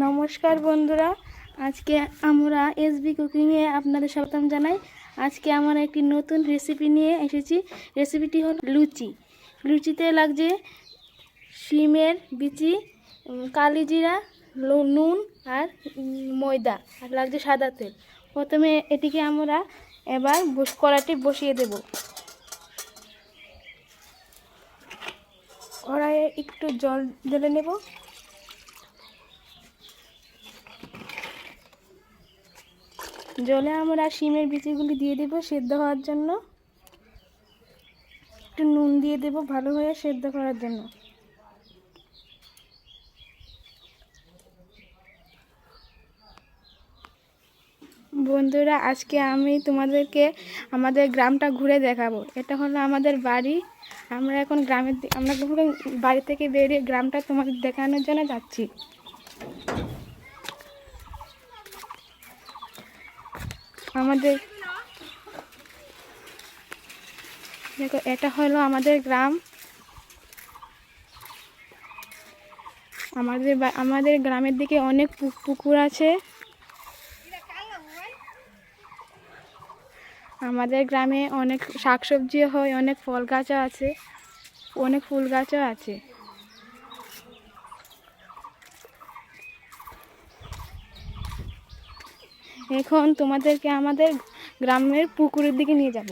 নমস্কার বন্ধুরা, আজকে আমরা এসবি কুকিংয়ে আপনাদের স্বাগতম জানাই। আজকে আমরা একটি নতুন রেসিপি নিয়ে এসেছি। রেসিপিটি হল লুচি। লুচিতে লাগছে শিমের বিচি, কালিজিরা, নুন আর ময়দা, আর লাগছে সাদা তেল। প্রথমে এটিকে আমরা এবার কড়াইটি বসিয়ে দেব। কড়াইয়ে একটু জল ঢেলে নেব। জলে আমরা শিমের বিচিগুলি দিয়ে দেব সেদ্ধ হওয়ার জন্য। একটু নুন দিয়ে দেব ভালোভাবে সেদ্ধ করার জন্য। বন্ধুরা, আজকে আমি তোমাদেরকে আমাদের গ্রামটা ঘুরে দেখাবো। এটা হলো আমাদের বাড়ি। আমরা এখন আমরা বাড়ি থেকে বেরিয়ে গ্রামটা তোমাদের দেখানোর জন্য যাচ্ছি। আমাদের দেখো, এটা হলো আমাদের গ্রাম। আমাদের গ্রামের দিকে অনেক পুকুর আছে। আমাদের গ্রামে অনেক শাকসবজিও হয়, অনেক ফল গাছও আছে, অনেক ফুল গাছও আছে। এখন তোমাদেরকে আমাদের গ্রামের পুকুরের দিকে নিয়ে যাব।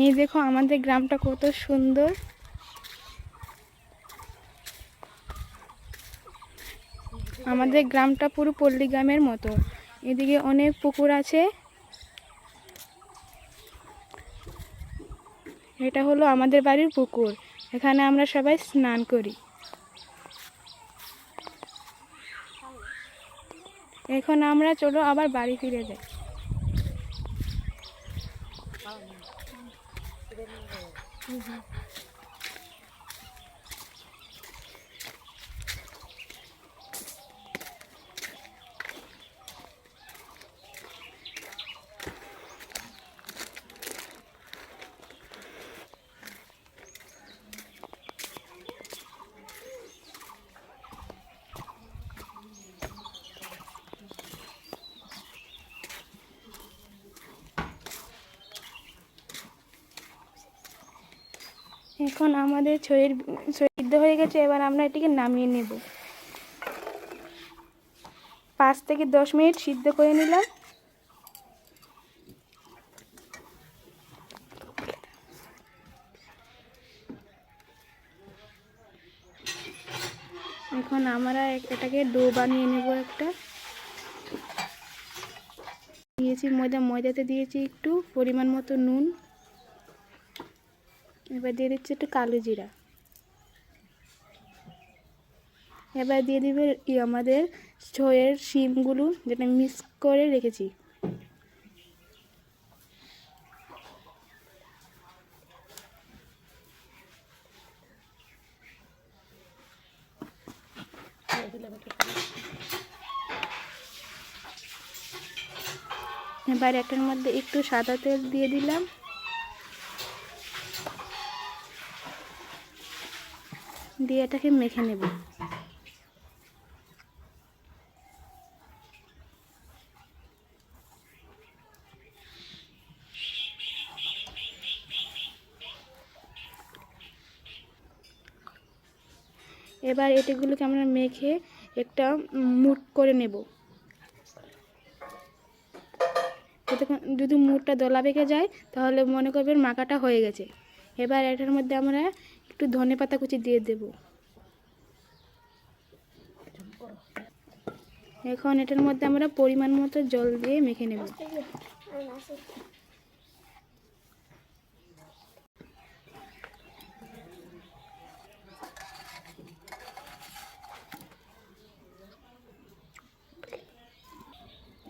এই দেখো আমাদের গ্রামটা কত সুন্দর। আমাদের গ্রামটা পুরো পল্লী গ্রামের মতো। এদিকে অনেক পুকুর আছে। এটা হলো আমাদের বাড়ির পুকুর। এখানে আমরা সবাই স্নান করি। এখন আমরা চলো আবার বাড়ি ফিরে যাই। এখন আমাদের সিদ্ধ হয়ে গেছে। এবার আমরা এটিকে নামিয়ে নেব। 5 থেকে 10 মিনিট সিদ্ধ করে নিলাম। এখন আমরা এটাকে ডো বানিয়ে নেব। একটা দিয়েছি ময়দাতে দিয়েছি একটু পরিমাণ মতো নুন। এবার দিয়ে দিচ্ছি একটু কালো জিরা। এবার দিয়ে দিবে আমাদের ছয়ের শিমগুলো, যেটা মিক্স করে রেখেছি। এবার এটার মধ্যে একটু সাদা তেল দিয়ে দিলাম। দিয়ে এটাকে মেখে নেব। এবার এটিগুলোকে আমরা মেখে একটা মুঠ করে নেব। যদি মুঠটা দলা পেকে যায় তাহলে মনে করবেন মাখাটা হয়ে গেছে। এবার এটার মধ্যে আমরা একটু ধনেপাতা কুচি দিয়ে দেব। এখন এটার মধ্যে আমরা পরিমাণ মতো জল দিয়ে মেখে নেব।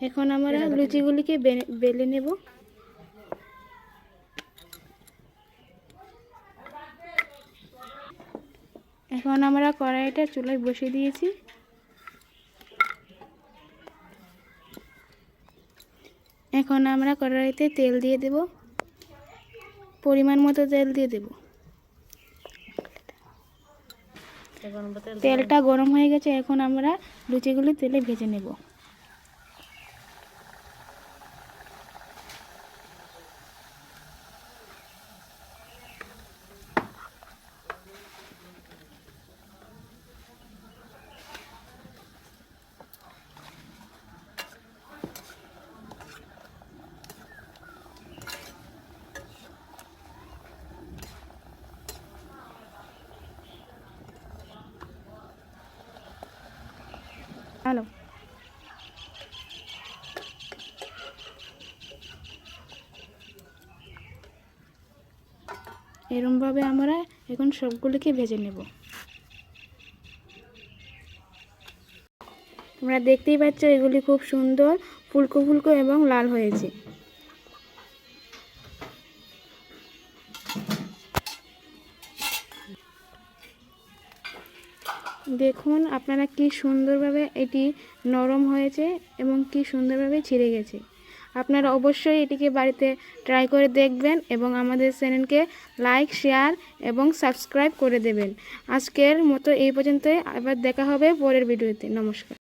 এখন আমরা লুচিগুলিকে বেলে নেব। এখন আমরা কড়াইটা চুলায় বসিয়ে দিয়েছি। এখন আমরা কড়াইতে তেল দিয়ে দেব, পরিমাণ মতো তেল দিয়ে দেব। তেলটা গরম হয়ে গেছে, এখন আমরা লুচিগুলি তেলে ভেজে নেব। হ্যালো, এরমভাবে আমরা এখন সবগুলিকে ভেজে নেব। তোমরা দেখতেই পাচ্ছ এগুলি খুব সুন্দর ফুলকো ফুলকো এবং লাল হয়েছে। দেখুন আপনারা কি সুন্দরভাবে এটি নরম হয়েছে এবং কি সুন্দরভাবে ছিঁড়ে গেছে। আপনারা অবশ্যই এটিকে বাড়িতে ট্রাই করে দেখবেন এবং আমাদের চ্যানেলকে লাইক, শেয়ার এবং সাবস্ক্রাইব করে দেবেন। আজকের মতো এই পর্যন্তই, আবার দেখা হবে পরের ভিডিওতে। নমস্কার।